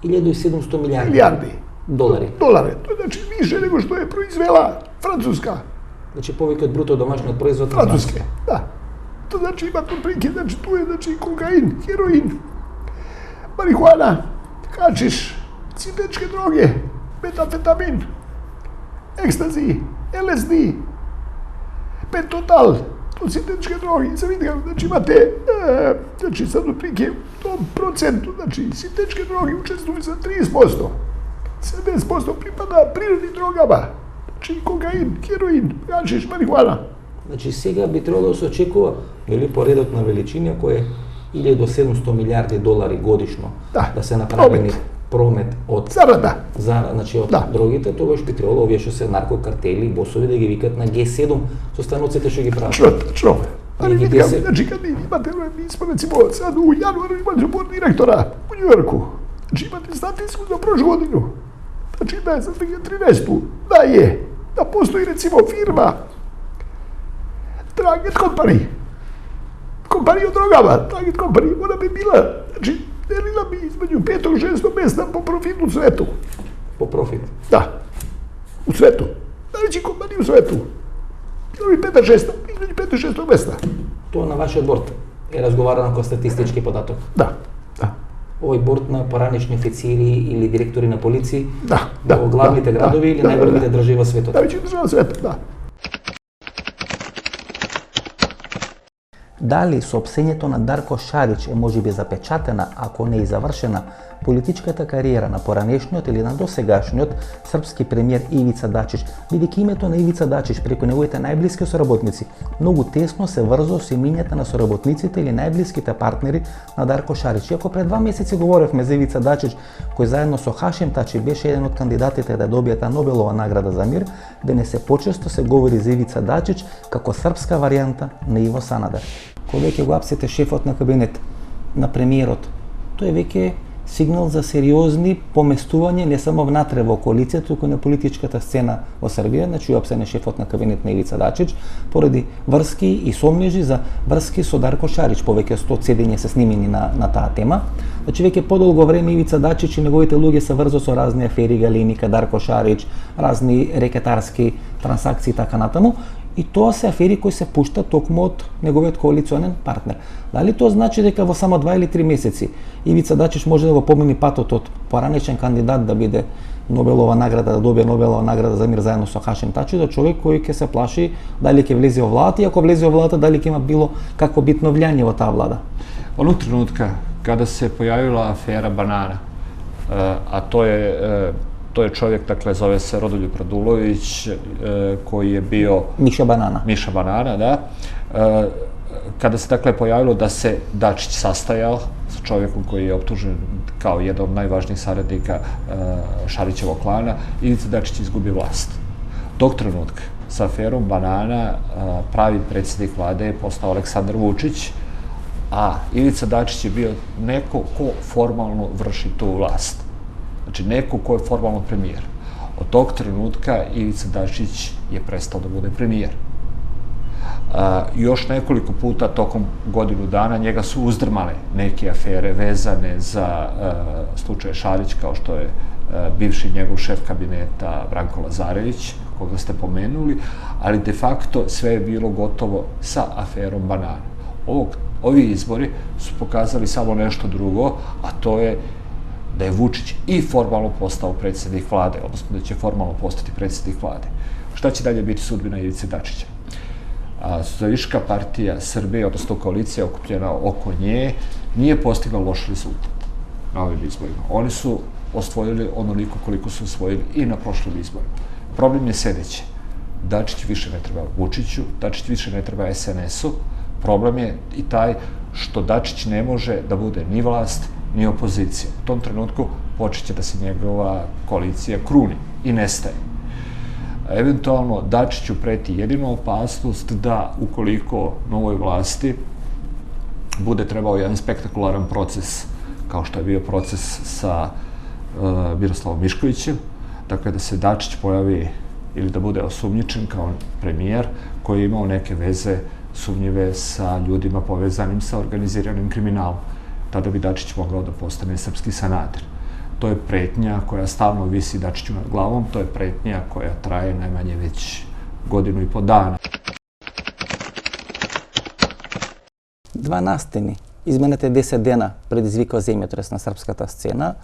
1700 милиарди. Милиарди. Долари. Долари. Тоа значи више него што е произвела Француска. Значи повеќе од бруто домашниот производ на Француска. Да. Тоа значи има прики, значи тоа е, значи, кокаин, хероин, марихуана, хачиш, синтетички дроги, метамфетамин, екстази, ЛСД, пентотал, тоа синтетички дроги. Се види како, значи имате, значи сад отприки, тоа процент, значи синтетички дроги учествуваат за 30%. 70% припада природни дрогама. Значи кокаин, хероин, хачиш, марихуана. Значи сега би требало да се очекува, нели, поредот на величина кој е 1000 до 700 милиарди долари годишно да се направени промет од зарада, значи од дрогите, тогаш би требало овие што се наркокартели, босови да ги викат на G7 со станоците што ги прават. Точно. Али видам, значи каде имате, рецимо, сад у јануар имате борд директора у Њујорку. Значи имате статистику за прошла годину. Значи да е за 2013, да е, да постои рецимо фирма Target Company. Компанија од дрогава, Target Company, она би била, значи, делила би измеѓу 5-6 места по профит у свету. По профит? Да, у свету. Највеќи компанија у свету. Била би 5-6, измеѓу 5-6 места. Тоа на вашиот борд? е разговарано како статистички податок. Да. Овој борд на поранешни официри или директори на полиции Да, во главните градови или најголемите држави во светот. Највеќе држава светот, да. Дали соопсењето на Дарко Шарич е можеби запечатена, ако не и завршена, политичката кариера на поранешниот или на досегашниот српски премиер Ивица Дачич, бидејќи името на Ивица Дачич преку неговите најблиски соработници многу тесно се врза со имињата на соработниците или најблиските партнери на Дарко Шарич. Иако пред 2 месеци говоревме за Ивица Дачич, кој заедно со Хашим Тачи беше еден од кандидатите да добие таа Нобелова награда за мир, денес се почесто се говори за Ивица Дачич како српска варијанта на Иво Санадер. Кој веќе го апсете шефот на кабинет на премиерот, тој веќе сигнал за сериозни поместување не само внатре во коалицијата, туку на политичката сцена во Србија, значи апсене шефот на кабинет на Ивица Дачич, поради врски и сомнежи за врски со Дарко Шарич, повеќе 100 седења се снимени на таа тема. Значи веќе подолго време Ивица Дачич и неговите луѓе се врзо со разни афери, Галиника, Дарко Шарич, разни рекетарски трансакции и така натаму. И тоа се афери кои се пуштат токму од неговиот коалиционен партнер. Дали тоа значи дека во само 2 или 3 месеци Ивица Дачич може да го помени патот од поранешен кандидат да биде Нобелова награда, да добие Нобелова награда за мир заедно со Хашим Тачи, до човек кој ќе се плаши дали ќе влезе во владата и ако влезе во владата дали ќе има било какво битно влијание во таа влада? Оnog trenutka kada se pojavila afera Banana, a to je čovjek, dakle, zove se Rodoljub Radulović, koji je bio... Miša Banana. Miša Banana, da. Kada se, dakle, pojavilo da se Dačić sastajao sa čovjekom koji je optužen kao jedan od najvažnijih saradnika Šarićevog klana, Ivica Dačić izgubio vlast. Tog trenutka sa aferom Banana pravi predsjednik vlade je postao Aleksandar Vučić, a Ivica Dačić je bio neko ko formalno vrši tu vlast. Znači, neko ko je formalno premijer. Od tog trenutka Ivica Dačić je prestao da bude premijer. Još nekoliko puta tokom godinu dana njega su uzdrmale neke afere vezane za slučaj Šarić, kao što je bivši njegov šef kabineta Branko Lazarević, koga ste pomenuli, ali de facto sve je bilo gotovo sa aferom Banana. Ovi izbori su pokazali samo nešto drugo, a to je da je Vučić i formalno postao predsjednik vlade, odnosno da će formalno postati predsjednik vlade. Šta će dalje biti sudbina Ivice Dačića? Socijalistička partija Srbije, odnosno koalicija okupljena oko nje, nije postigla loš rezultat na ovim izborima. Oni su osvojili onoliko koliko su osvojili i na prošlim izborima. Problem je sljedeći. Dačić više ne treba Vučiću, Dačić više ne treba SNS-u. Problem je i taj što Dačić ne može da bude ni vlast, ni opozicija. U tom trenutku počeće da se njegova koalicija kruni i nestaje. Eventualno, Dačiću preti jedino opasnost da, ukoliko novoj vlasti bude trebao jedan spektakularan proces, kao što je bio proces sa Miroslavom Miškovićem, dakle da se Dačić pojavi ili da bude osumnjičen kao premijer koji je imao neke veze sumnjive sa ljudima povezanim sa organiziranim kriminalom. Tada bi Dačić mogao da postane srpski Sanader. To je pretnja koja stalno visi Dačiću nad glavom, to je pretnja koja traje najmanje već 1,5 godina. 2 настини. Изминалите 10 дена предизвикува земјотрес на српската сцена.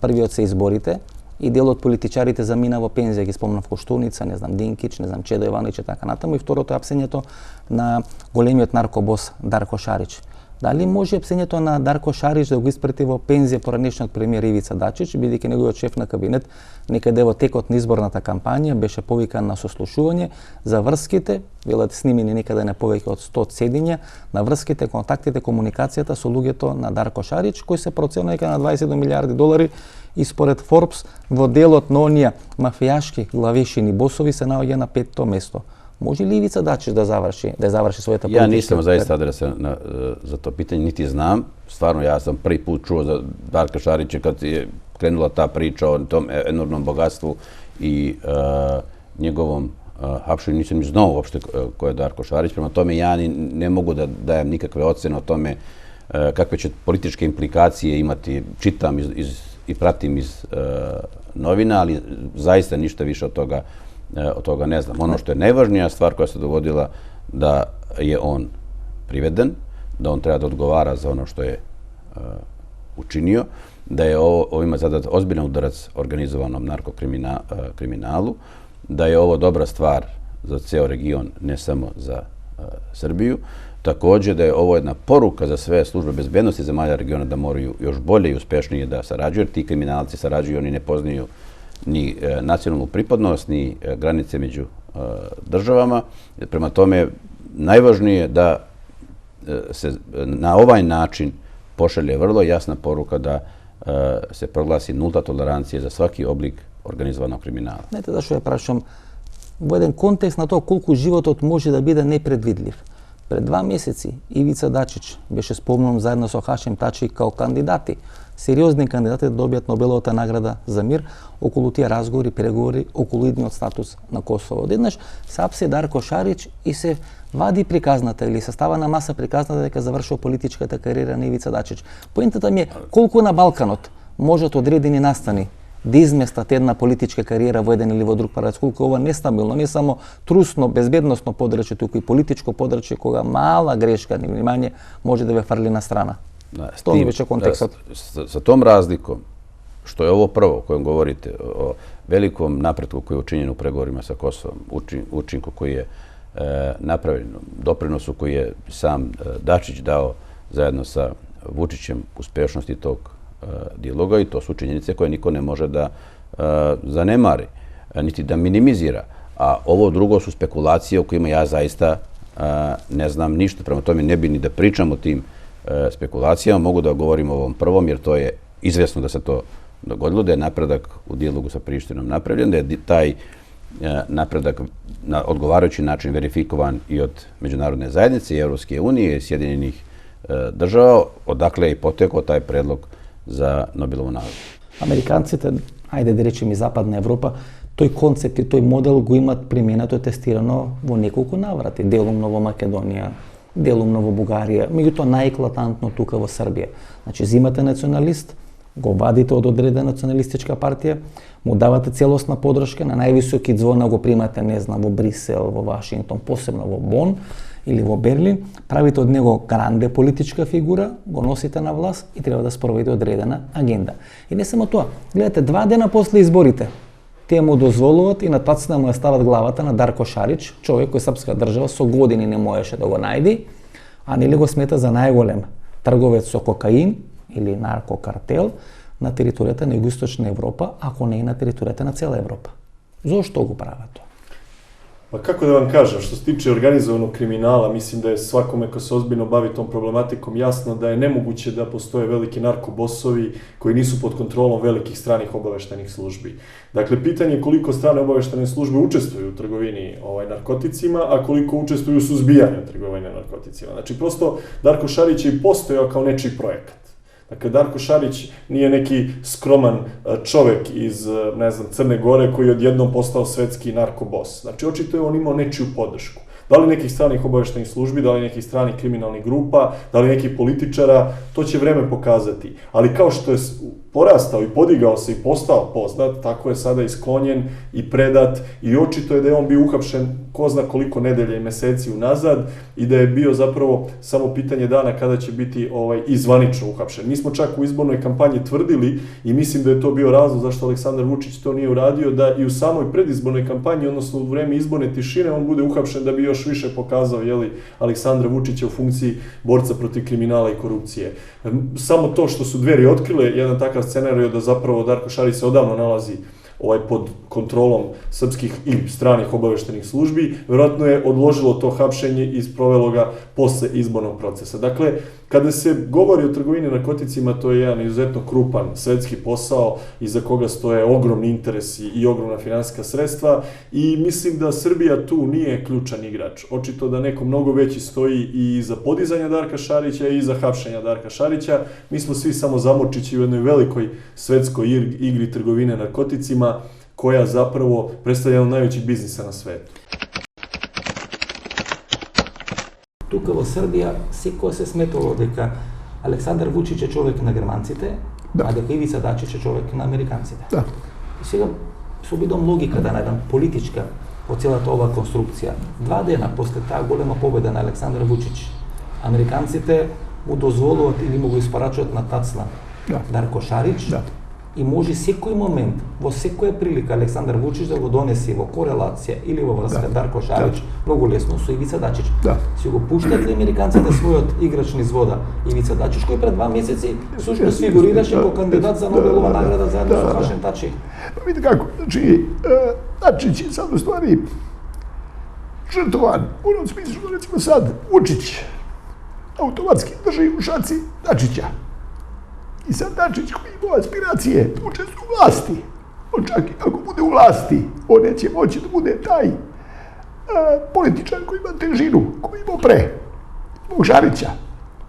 Првиот се изборите и дел од политичарите замина во пензија, ги спомнав Коштуница, не знам Динкич, не знам Чедо Јовановиќ и така натаму, и второто е апсењето на големиот наркобос Дарко Шарич. Дали може апсењето на Дарко Шарич да го испрати во пензија поранешниот премиер Ивица Дачич, бидејќи неговиот шеф на кабинет некаде во текот на изборната кампања беше повикан на сослушување за врските, велат снимени некаде на повеќе од 100 седења, на врските, контактите, комуникацијата со луѓето на Дарко Шарич, кои се проценува некаде на $27 милиарди и според Forbes во делот на оние мафијашки главешини босови се наоѓа на 5-то место. Може ли Ивица Дачич да заврши својата политичка? Ja nisam zaista adresa za to pitanje, niti znam. Stvarno, ja sam prvi put čuo za Darka Šarića kad je krenula ta priča o tom enormnom bogatstvu i njegovom hapšenju. Nisam ni znao uopšte ko je Darko Šarić. Prema tome, ja ne mogu da dajem nikakve ocene o tome kakve će političke implikacije imati. Čitam i pratim iz novina, ali zaista ništa više od toga ne znam. Ono što je najvažnija stvar koja se dogodila da je on priveden, da on treba da odgovara za ono što je učinio, da je ovo ima zadat ozbiljan udarac organizovanom narkokriminalu, da je ovo dobra stvar za ceo region, ne samo za Srbiju. Takođe da je ovo jedna poruka za sve službe bezbednosti zemalja regiona da moraju još bolje i uspešnije da sarađuju, jer ti kriminalci sarađuju, oni ne poznaju ni nacionalnu pripadnost, ni granice među državama. Prema tome, najvažnije je da se na ovaj način pošalje vrlo jasna poruka da se proglasi nulta tolerancija za svaki oblik organizovanog kriminala. Знаете зашо ја прашам? Во еден контекст на тоа колку животот може да биде непредвидлив. Пред 2 месеци Ивица Дачич беше спомнуван заедно со Хашем Тачи као кандидати, сериозни кандидати да добијат Нобеловата награда за мир околу тие разговори, преговори околу идниот статус на Косово. Одеднаш се апсе Дарко Шарич и се вади приказната или се става на маса приказната дека завршува политичката кариера на Ивица Дачич. Поентата ми е колку на Балканот можат одредени настани да изместат една политичка кариера во еден или во друг правец, колку ова нестабилно, не само трусно, безбедносно подрачје, туку и политичко подрачје, кога мала грешка, ни внимание, може да ве фрли на страна. Тоа ми беше контекстот. Sa tom razlikom, što je ovo prvo o kojem govorite, o velikom napretku koji je učinjen u pregovorima sa Kosovom, učinku koji je napravljen, doprinosu koji je sam Dačić dao zajedno sa Vučićem uspešnosti tog dijaloga, i to su činjenice koje niko ne može da zanemari, niti da minimizira. A ovo drugo su spekulacije o kojima ja zaista ne znam ništa. Prema tome ne bi ni da pričam o tim spekulacijama, mogu da govorim o ovom prvom, jer to je izvesno da se to dogodilo, da je napredak u dijalogu sa Prištinom napravljen, da je taj napredak na odgovarajući način verifikovan i od međunarodne zajednice i Evropske unije i Sjedinjenih država, odakle je i potekao taj predlog za Nobelovu nagradu. Американците, ајде да речем и Западна Европа, тој концепт и тој модел го имат применато и тестирано во неколку наврати, делумно во Македонија, делумно во Бугарија, меѓутоа најеклатантно тука во Србија. Значи, зимате националист, го вадите од одредена националистичка партија, му давате целосна подршка, на највисоки звона го примате, не знам, во Брисел, во Вашингтон, посебно во Бон или во Берлин, правите од него гранде политичка фигура, го носите на власт и треба да спроведе одредена агенда. И не само тоа, гледате, 2 дена после изборите, тие му дозволуват и на тацна му ја стават главата на Дарко Шарич, човек кој српска држава со години не можеше да го најди, а нели го смета за најголем трговец со кокаин или наркокартел на територијата на Југоисточна Европа, ако не и на територијата на цела Европа. Зошто го прават тоа? Pa kako da vam kažem, što se tiče organizovanog kriminala, mislim da je svakome ko se ozbiljno bavi tom problematikom jasno da je nemoguće da postoje veliki narkobosovi koji nisu pod kontrolom velikih stranih obaveštajnih službi. Dakle, pitanje je koliko strane obaveštajne službe učestvuju u trgovini narkoticima, a koliko učestvuju u suzbijanju trgovine narkoticima. Znači, prosto Darko Šarić je i postojao kao nečiji projekat. Dakle, Darko Šarić nije neki skroman čovek iz, ne znam, Crne Gore koji je odjednom postao svetski narkobos. Znači, očito je on imao nečiju podršku. Da li nekih stranih obaveštajnih službi, da li nekih stranih kriminalnih grupa, da li nekih političara, to će vreme pokazati. Ali kao što je porastao i podigao se i postao poznat, tako je sada isklonjen i predat i očito je da je on bio uhapšen ko zna koliko nedelja i meseci unazad i da je bio zapravo samo pitanje dana kada će biti i zvanično uhapšen. Mi smo čak u izbornoj kampanji tvrdili i mislim da je to bio razlog zašto Aleksandar Vučić to nije uradio, da i u samoj predizbornoj kampanji, odnosno u vreme izborne tišine, on bude uhapšen da bi još više pokazao Aleksandra Vučića u funkciji borca protiv kriminala i korupcije. Samo to što su Dveri otkrile jedan takav scenarij da zapravo Darko Šarić se odavno nalazi pod kontrolom srpskih i stranih obaveštenih službi, verovatno je odložilo to hapšenje i sprovelo ga posle izbornog procesa. Dakle, kada se govori o trgovini narkoticima, to je jedan izuzetno krupan svetski posao iza koga stoje ogromni interesi i ogromna finansijska sredstva i mislim da Srbija tu nije ključan igrač. Očito da neko mnogo veći stoji i za podizanje Darka Šarića i za hapšenja Darka Šarića. Mi smo svi samo zamočići u jednoj velikoj svetskoj igri trgovine narkoticima koja zapravo predstavlja jedan od najvećih biznisa na svetu. Тука во Србија секој се сметало дека Александар Вучич е човек на германците, а дека Ивица Дачич е човек на американците. Да. И сега се обидам логика да најдам политичка по целата оваа конструкција. 2 дена после таа голема победа на Александар Вучич, Американците му дозволуваат или му го испорачуваат на тацна Дарко Шарич и може секој момент, во секоја прилика Александар Вучич да го донесе во корелација или во врска Дарко Шарич, многу лесно со Ивица Дачич. Си го пуштат ли американците својот играч низ вода Ивица Дачич, кој пред 2 месеци всушност фигурираше како кандидат за Нобелова награда заедно со Хашем Тачи. Па видите како, значи, Дачич е сад уствари жртвован. У оном смислу што рецимо сад Вучич автоматски држи ушаци Дачича. И sad Dačić koji ima aspiracije učestvuje u vlasti, on čak i ako bude u vlasti, on neće moći da bude taj političar koji ima težinu, koji ima pre, zbog Šarića.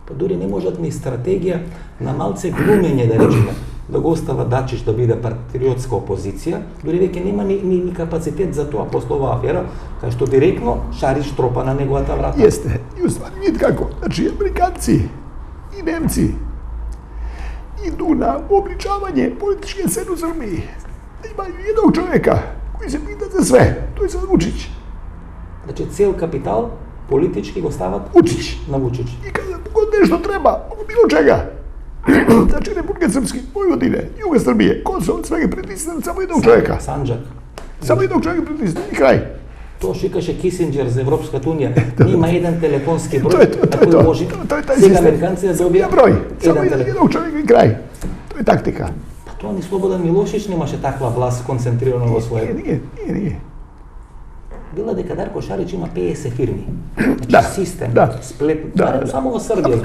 Pa дури не можат ни стратегија на малце глумење, да речеме, да го остава Дачич да биде патриотска опозиција, дури веќе нема ни капацитет за тоа после оваа афера, кај што директно Шарич тропа на неговата врата. Jeste, i u stvari vidite kako, znači Amerikanci i Nemci idu na obličavanje političke scene u Srbiji. Imaju jednog čovjeka koji se pita za sve, to je sad Vučić. Значи цел капитал политички го стават Vučić. на Вучич. I kada god nešto treba, oko bilo čega, znači Republike Srpske, Vojvodine, Juga Srbije, Kosovo, svega pritisne samo jednog čovjeka. Санџак. Samo jednog čovjeka pritisne i kraj. Тоа шикаше Кисинџер за Европската унија. Има еден телефонски број, To je to. To je taj сега sistem. американците да добијат Broj, samo еден телефон. jednog čovjeka i kraj. To je taktika. Па тоа ни Слободан Милошиć немаше таква власт концентрирана во своје. Nije. Била дека Дарко Шарич има 50 фирми. Значи Да, систем, да. сплет, Da, само во Србија.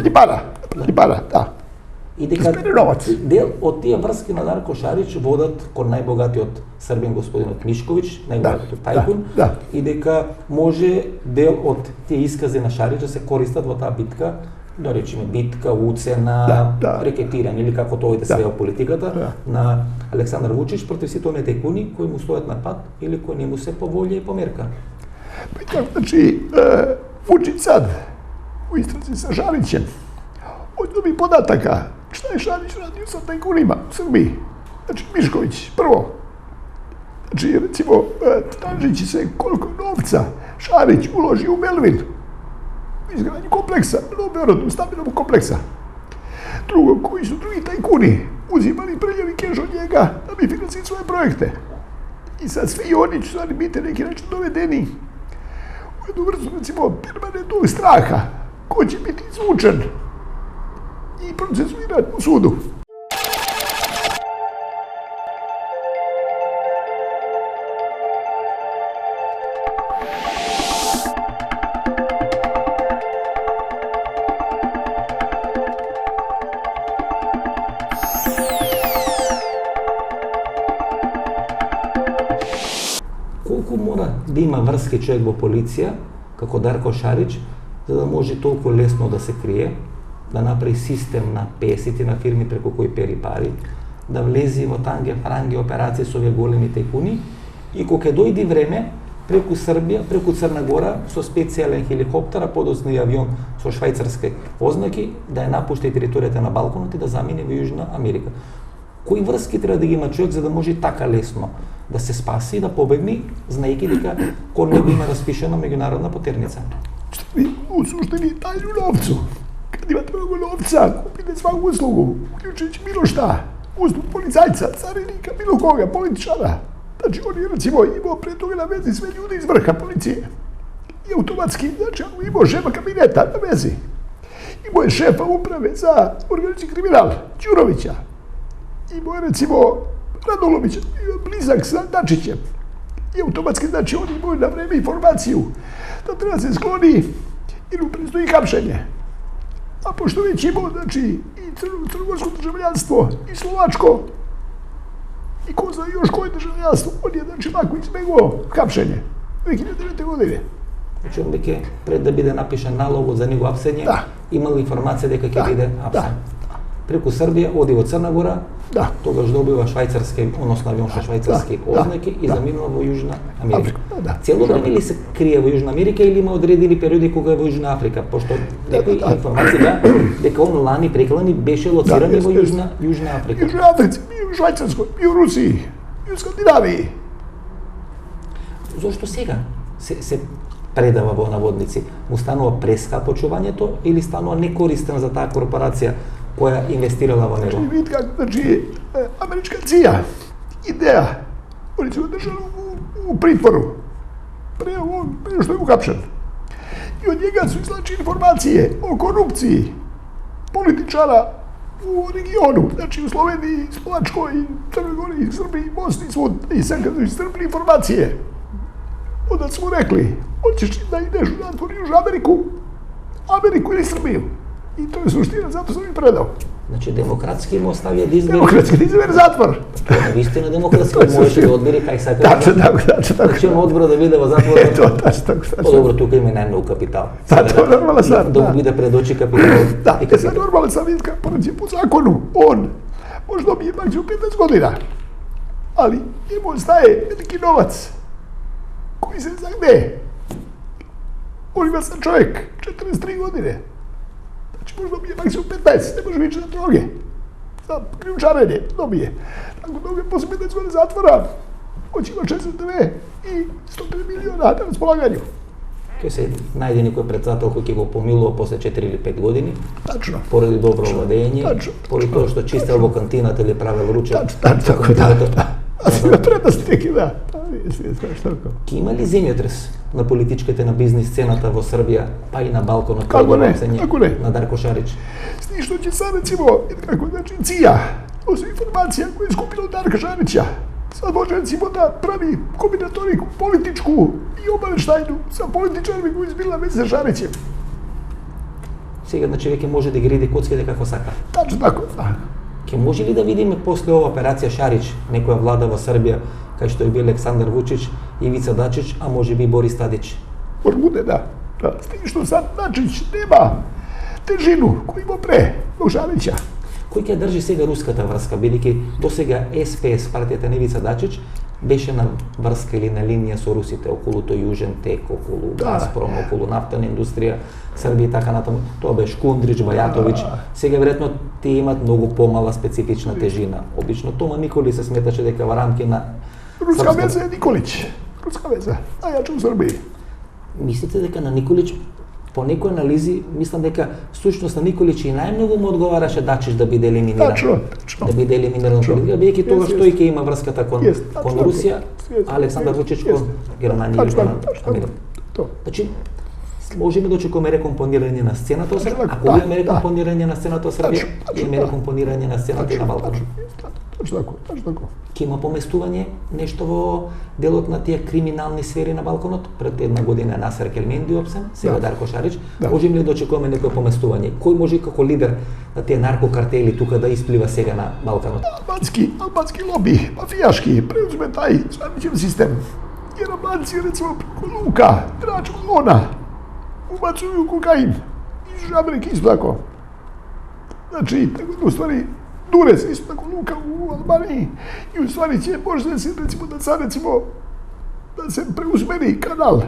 Prati para, da. И дека Спреде новац. дел од тие врски на Дарко Шарич водат кон најбогатиот србин господинот Мишковиќ, најбогатиот тајкун, да. и дека може дел од тие искази на Шарич да се користат во таа битка, да речеме битка, уцена, Да. рекетирање или како тоа иде све во политиката на Александар Вучич против сите оние тајкуни кои му стојат на пат или кои не му се по волја и по мерка. Pa i tako, znači, Vučić sad u istrazi sa Šarićem, on dobi podataka šta je Šarić radio sa tajkunima u Srbiji. Znači, Mišković, prvo. Znači, recimo, tražeći se koliko novca Šarić uloži u Melvin, u izgradnju kompleksa, u Beorodu, stambenog kompleksa. Drugo, koji su drugi tajkuni uzimali i preljeli keš od njega da bi finansirali svoje projekte. I sad svi oni će stvari biti neki način dovedeni u jednu vrstu, recimo, permanentnog straha ko će biti izvučen i procesuiran u sudu. Колку мора да има врски човек во полиција, како Дарко Шарич, за да може толку лесно да се крие, да направи систем на 50 на фирми преку кои пери пари, да влези во танге франги операции со овие големи тајкуни и кога ќе дојде време преку Србија, преку Црна Гора со специјален хеликоптер, а подоцна и авион со швајцарски ознаки да ја напушти територијата на Балканот и да замине во Јужна Америка. Кои врски треба да ги има човек за да може така лесно да се спаси и да побегне, знаејќи дека кон него има распишена меѓународна потерница? Vi usušteni tajnu novcu. Kad imate mnogo novca, kupite svaku uslugu, uključujući bilo šta. Uslugu policajca, carinika, bilo koga, političara. Znači, on je, recimo, imao pre toga na vezi sve ljude iz vrha policije. I automatski, znači, on imao šefa kabineta na vezi. Imao je šefa uprave za organizirani kriminal, Đurovića. Imao je, recimo, Radulovića, blizak sa Dačićem. I automatski, znači, on imao na vreme informaciju da treba se skloni ili mu predstoji hapšenje. A pošto već imao, znači, i crnogorsko državljanstvo, i slovačko, i ko zna još koje državljanstvo, on je, znači, lako izbegao hapšenje 2009. godine. Значи, он веќе пред да биде напишан налогот за него апсење, имал информација дека ќе биде апсен. Преку Србија оди во Црна Гора, тогаш добива швајцарски, односно авион со швајцарски ознаки и заминува во Јужна Америка. Цело време ли се крие во Јужна Америка или има одредени периоди кога е во Јужна Африка? Пошто некои информации беа дека он лани преклани беше лоциран во Јужна Африка. Јужна Африка, и у Швајцарскoj, и у Русiji, и у Скандинавiji. Зошто сега? предава во наводници, му станува прескапо чувањето или станува некористен за таа корпорација која инвестирала во него? Видите како, значи, америчка ЦИА, идеја, они се одржали у притвору, пре што е ухапшен. И од njega su izlači informacije o korupciji političara u regionu, znači u Sloveniji, Slovačkoj, Crnoj Gori, Srbiji, Bosni, svud. I sad kad su iscrpili informacije, onda su mu rekli, hoćeš da ideš u zatvor u Ameriku ili Srbiju. I to je suština, zato sam im predao. Значи демократски им оставија да избере. Демократски да избере затвор. Тоа е вистина демократски можеше да одбере кај сака. Тачно така. Значи он одбора да биде во затвор. Тачно така. Добро, тука има најмногу капитал. Тоа е нормална ствар. Да му биде пред очи капитал. Да, и сега нормална ствар, видите како по закону, он може да добие максимум 15 година. Ali njemu ostaje veliki novac koji se zna gde. On ima sad čovjek 43 godine. Znači može dobije maksimum 15, ne može više na droge. Za ključarenje dobije. Tako dobije posle 15 godina zatvora, on će ima 62 i 100 miliona na raspolaganju. Ќе се најде некој председател кој ќе го помилува после 4 или 5 години. Тачно. Поради добро владење, поради тоа што чистел во кантината или правел ручек. Тако, да. А си на предност теки, да. Ке има ли земјотрес на политичката, на бизнис сцената во Србија, па и на Балканот? Како не, на Дарко Шарич? С ништо ќе са, рецимо, како, значи, ЦИА, тоа се информација која е скупила од Дарка Шарича. Sad može recimo da pravi kombinatoriku političku i obaveštajnu sa političarima koji izbila već sa Šarićem. Сега, значи, веќе може да ги реди коцките како сака. Тачно тако, да. Ке може ли да видиме после ова операција Шарич, некоја влада во Србија, кај што е бил Александар Вучич, Ивица Дачич, а може би Борис Тадич? Може буде, да. С тим што сад Дачич нема тежину кој има пре во Шарича. Кој ќе држи сега руската врска, бидејќи досега СПС, партијата на Ивица Дачич, беше на врска или на линија со русите околу тој Јужен тек, околу Газпром, околу нафтена индустрија, Србија и така натаму. Тоа беше Кундрич, Бајатовиќ. Сега веројатно тие имаат многу помала специфична тежина. Обично Тома Николич се сметаше дека во рамки на руска веза е Николич. Руска веза. Најаче у Србија. Мислите дека на Николич по некои анализи, мислам дека сушност на Николич и најмногу му одговараше Дачич да биде елиминиран. Точно. Да биде елиминиран политика, бидејќи тогаш тој ќе има врската кон Русија, а Александар Вучич кон Германија и кон Америка. Значи, можеме да очекуваме рекомпонирање на сцената во Србија. Ако имаме рекомпонирање на сцената во Србија, имаме рекомпонирање на сцената и на Балкан. Точно така. Ќе има поместување нешто во делот на тие криминални сфери на Балканот. Пред една година Насер Келменди опсен, сега Дарко Шарич. Можеме ли да очекуваме некој поместување? Кој може како лидер на тие наркокартели тука да исплива сега на Балканот? Албански лоби, мафијашки, преузме тај Шаричев систем. Jer Albanci, recimo, preko luka, trač kolona, ubacuju kokain. Iz Amerike isto tako. Znači, tako da u stvari dure se isto tako luka u Albaniji i u stvari će možda se, recimo, da se preusmeri kanal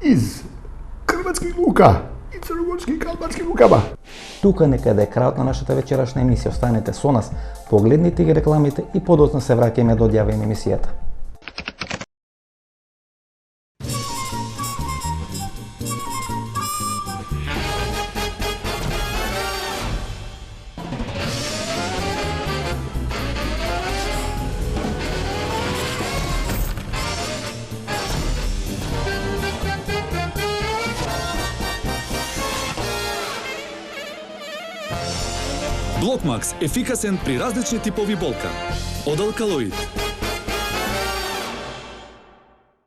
iz hrvatskih luka и црногорски и албански лукава. Тука некаде е крајот на нашата вечерашна емисија. Останете со нас, погледнете ги рекламите и подоцна се враќаме до одјаваме емисијата. Блокмакс – ефикасен при различни типови болка. Од Алкалоид.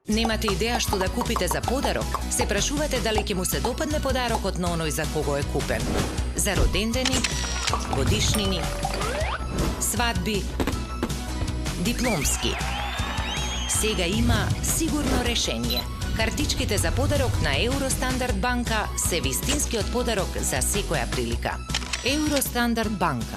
Немате идеја што да купите за подарок? Се прашувате дали ќе му се допадне подарокот на оној за кого е купен. За родендени, годишнини, свадби, дипломски. Сега има сигурно решение. Картичките за подарок на Евростандард банка се вистинскиот подарок за секоја прилика. Евростандард банка.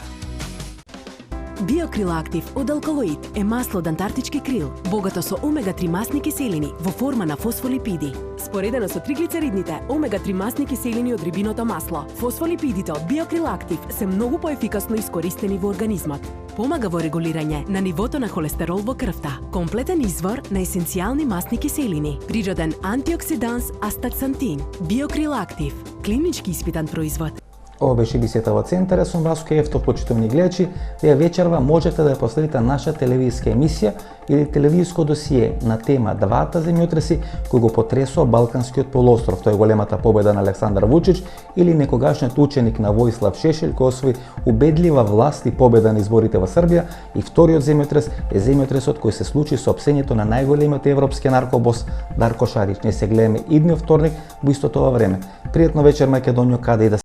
Биокрил Актив од Алкалоид е масло од антарктички крил, богато со омега-3 масни киселини во форма на фосфолипиди. Споредено со триглицеридните, омега-3 масни киселини од рибиното масло, фосфолипидите од Биокрил Актив се многу поефикасно искористени во организмот. помага во регулирање на нивото на холестерол во крвта, комплетен извор на есенцијални масни киселини, природен антиоксиданс астаксантин, Биокрил Актив, клинички испитан производ. Ова беше емисијата во Центар, сум Васко Ефтов, почитувани гледачи. Вие вечерва можете да ја последите наша телевизиска емисија или телевизиско досие на тема двата земјотреси кои го потресува Балканскиот полуостров. Тоа е големата победа на Александар Вучич или некогашниот ученик на Воислав Шешел кој освои убедлива власт и победа на изборите во Србија, и вториот земјотрес е земјотресот кој се случи со опсењето на најголемиот европски наркобос Дарко Шарич. Не се гледаме идниот вторник во истото ова време. Пријатно вечер, Македонијо, каде и да